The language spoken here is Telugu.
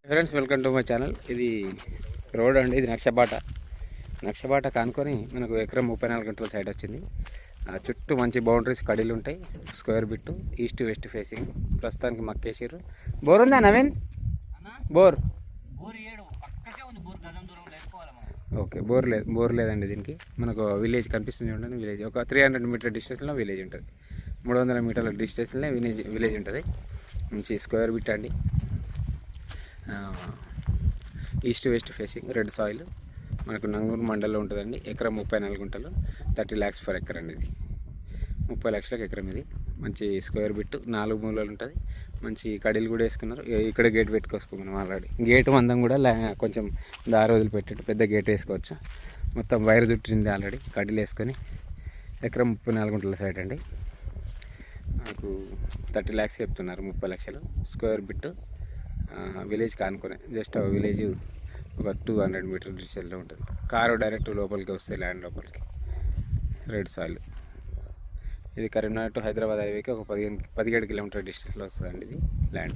Friends, welcome to my channel. ఇది రోడ్ అండి. ఇది నక్షబాట కానుకొని మనకు ఎకరం 34 గంటల సైడ్ వచ్చింది. చుట్టూ మంచి బౌండరీస్ కడీలు ఉంటాయి. Square bit east west facing. ప్రస్తుతానికి మక్కేసారు. బోర్ ఉందా నవీన్? బోర్ ఓకే, బోర్ లేదండి. దీనికి మనకు విలేజ్ కనిపిస్తుంది చూడండి. విలేజ్ ఒక 300 మీటర్ డిస్టెన్స్లో విలేజ్ ఉంటుంది. 300 మీటర్ల డిస్టెన్స్లో విలేజ్ ఉంటుంది. మంచి స్క్వేర్ బిట్ అండి. East west facing, red soil. మనకు నంగూరు మండల్లో ఉంటుందండి. ఎకరం 34 గుంటలు, 30 lakhs per ఎకర్ అండి. ఇది 30 లక్షలకు ఎకరం. ఇది మంచి స్క్వేర్ బిట్, 4 మూలలు ఉంటుంది. మంచి కడీలు కూడా వేసుకున్నారు. ఇక్కడ గేట్ పెట్టుకోవచ్చు. ఆల్రెడీ గేటు మందం కూడా కొంచెం దారి వదిలిపెట్టాడు. పెద్ద గేట్ వేసుకోవచ్చు. మొత్తం వైర్ చుట్టింది ఆల్రెడీ. కడీలు వేసుకొని ఎకరం 34 గుంటల సైడ్ అండి. నాకు 30 lakhs చెప్తున్నారు. 30 లక్షలు స్క్వేర్ బిట్. విలేజ్ కానుకొని జస్ట్ విలేజ్ ఒక 200 మీటర్ డిస్టెన్స్లో ఉంటుంది. కారు డైరెక్ట్ లోపలికి వస్తాయి, ల్యాండ్ లోపలికి. Red soil. ఇది కరీంనగర్ టు హైదరాబాద్ హైవేకి ఒక 17 కిలోమీటర్ డిస్టెన్స్లో వస్తుందండి ఇది ల్యాండ్.